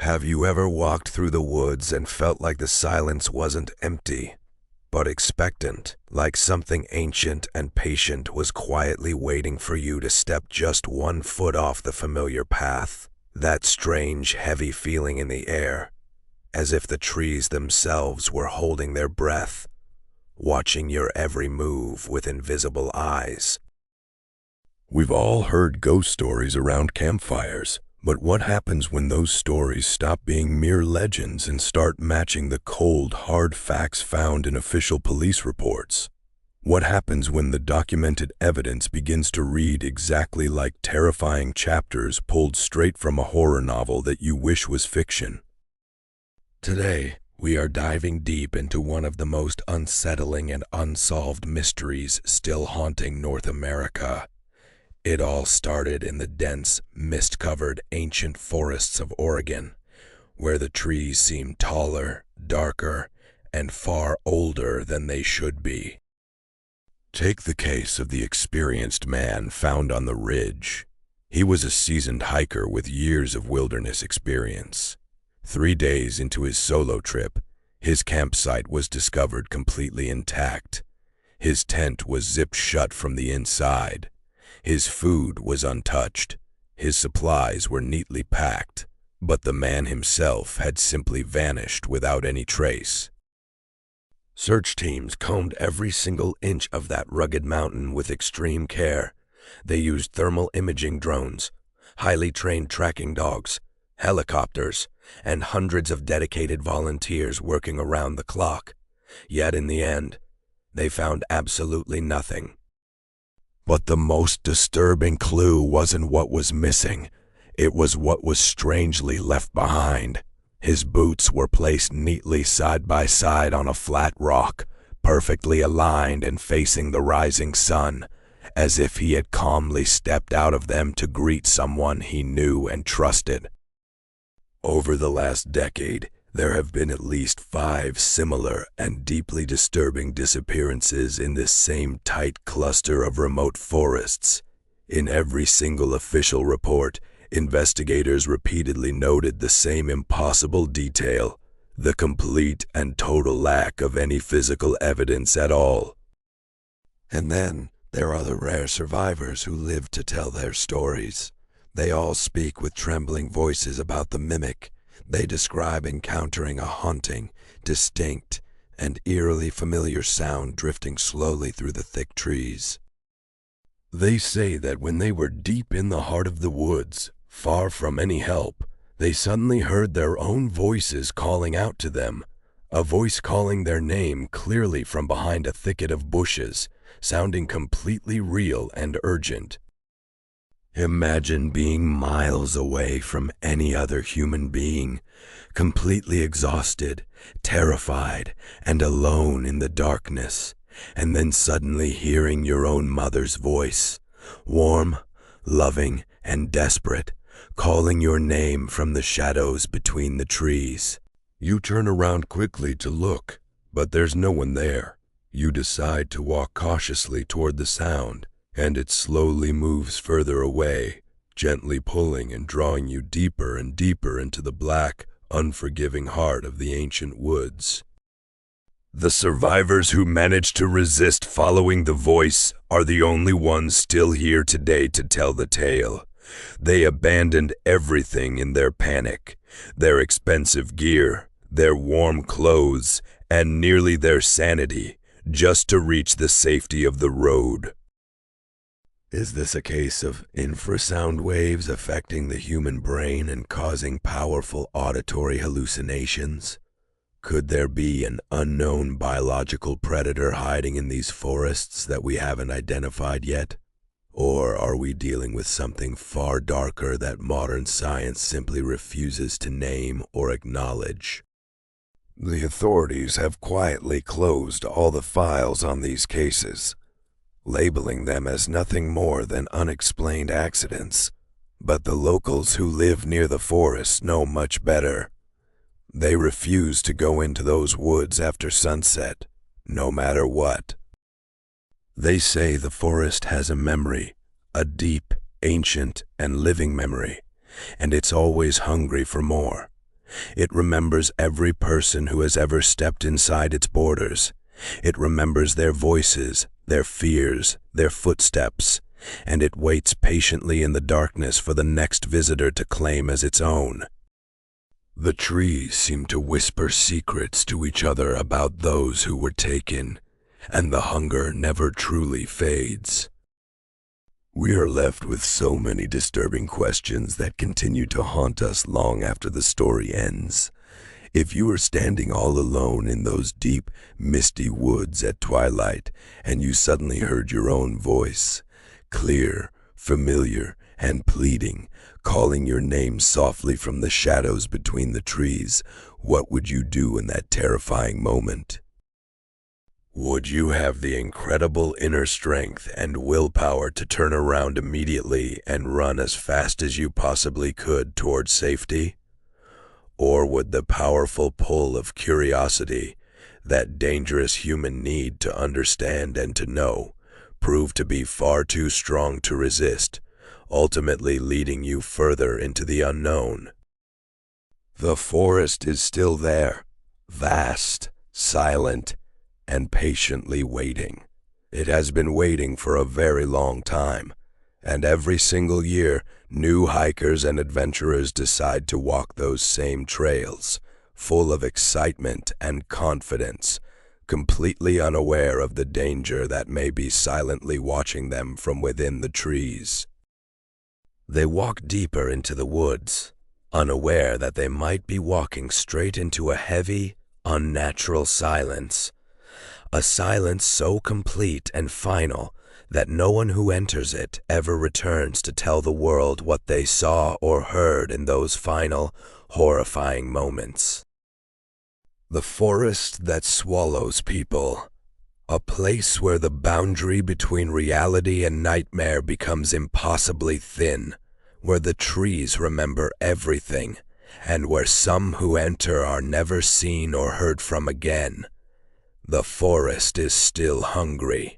Have you ever walked through the woods and felt like the silence wasn't empty, but expectant, like something ancient and patient was quietly waiting for you to step just 1 foot off the familiar path? That strange, heavy feeling in the air, as if the trees themselves were holding their breath, watching your every move with invisible eyes. We've all heard ghost stories around campfires, but what happens when those stories stop being mere legends and start matching the cold, hard facts found in official police reports? What happens when the documented evidence begins to read exactly like terrifying chapters pulled straight from a horror novel that you wish was fiction? Today, we are diving deep into one of the most unsettling and unsolved mysteries still haunting North America. It all started in the dense, mist-covered ancient forests of Oregon, where the trees seem taller, darker, and far older than they should be. Take the case of the experienced man found on the ridge. He was a seasoned hiker with years of wilderness experience. 3 days into his solo trip, his campsite was discovered completely intact. His tent was zipped shut from the inside. His food was untouched. His supplies were neatly packed, but the man himself had simply vanished without any trace. Search teams combed every single inch of that rugged mountain with extreme care. They used thermal imaging drones, highly trained tracking dogs, helicopters, and hundreds of dedicated volunteers working around the clock. Yet in the end, they found absolutely nothing. But the most disturbing clue wasn't what was missing. It was what was strangely left behind. His boots were placed neatly side by side on a flat rock, perfectly aligned and facing the rising sun, as if he had calmly stepped out of them to greet someone he knew and trusted. Over the last decade, there have been at least 5 similar and deeply disturbing disappearances in this same tight cluster of remote forests. In every single official report, investigators repeatedly noted the same impossible detail: the complete and total lack of any physical evidence at all. And then there are the rare survivors who live to tell their stories. They all speak with trembling voices about the mimic. They describe encountering a haunting, distinct, and eerily familiar sound drifting slowly through the thick trees. They say that when they were deep in the heart of the woods, far from any help, they suddenly heard their own voices calling out to them, a voice calling their name clearly from behind a thicket of bushes, sounding completely real and urgent. Imagine being miles away from any other human being, completely exhausted, terrified, and alone in the darkness, and then suddenly hearing your own mother's voice, warm, loving, and desperate, calling your name from the shadows between the trees. You turn around quickly to look, but there's no one there. You decide to walk cautiously toward the sound, and it slowly moves further away, gently pulling and drawing you deeper and deeper into the black, unforgiving heart of the ancient woods. The survivors who managed to resist following the voice are the only ones still here today to tell the tale. They abandoned everything in their panic: their expensive gear, their warm clothes, and nearly their sanity, just to reach the safety of the road. Is this a case of infrasound waves affecting the human brain and causing powerful auditory hallucinations? Could there be an unknown biological predator hiding in these forests that we haven't identified yet? Or are we dealing with something far darker that modern science simply refuses to name or acknowledge? The authorities have quietly closed all the files on these cases, labeling them as nothing more than unexplained accidents. But the locals who live near the forest know much better. They refuse to go into those woods after sunset, no matter what. They say the forest has a memory, a deep, ancient, and living memory, and it's always hungry for more. It remembers every person who has ever stepped inside its borders. It remembers their voices, their fears, their footsteps, and it waits patiently in the darkness for the next visitor to claim as its own. The trees seem to whisper secrets to each other about those who were taken, and the hunger never truly fades. We are left with so many disturbing questions that continue to haunt us long after the story ends. If you were standing all alone in those deep, misty woods at twilight, and you suddenly heard your own voice, clear, familiar, and pleading, calling your name softly from the shadows between the trees, what would you do in that terrifying moment? Would you have the incredible inner strength and willpower to turn around immediately and run as fast as you possibly could toward safety? Or would the powerful pull of curiosity, that dangerous human need to understand and to know, prove to be far too strong to resist, ultimately leading you further into the unknown? The forest is still there, vast, silent, and patiently waiting. It has been waiting for a very long time, and every single year, new hikers and adventurers decide to walk those same trails, full of excitement and confidence, completely unaware of the danger that may be silently watching them from within the trees. They walk deeper into the woods, unaware that they might be walking straight into a heavy, unnatural silence. A silence so complete and final that no one who enters it ever returns to tell the world what they saw or heard in those final, horrifying moments. The forest that swallows people. A place where the boundary between reality and nightmare becomes impossibly thin, where the trees remember everything, and where some who enter are never seen or heard from again. The forest is still hungry.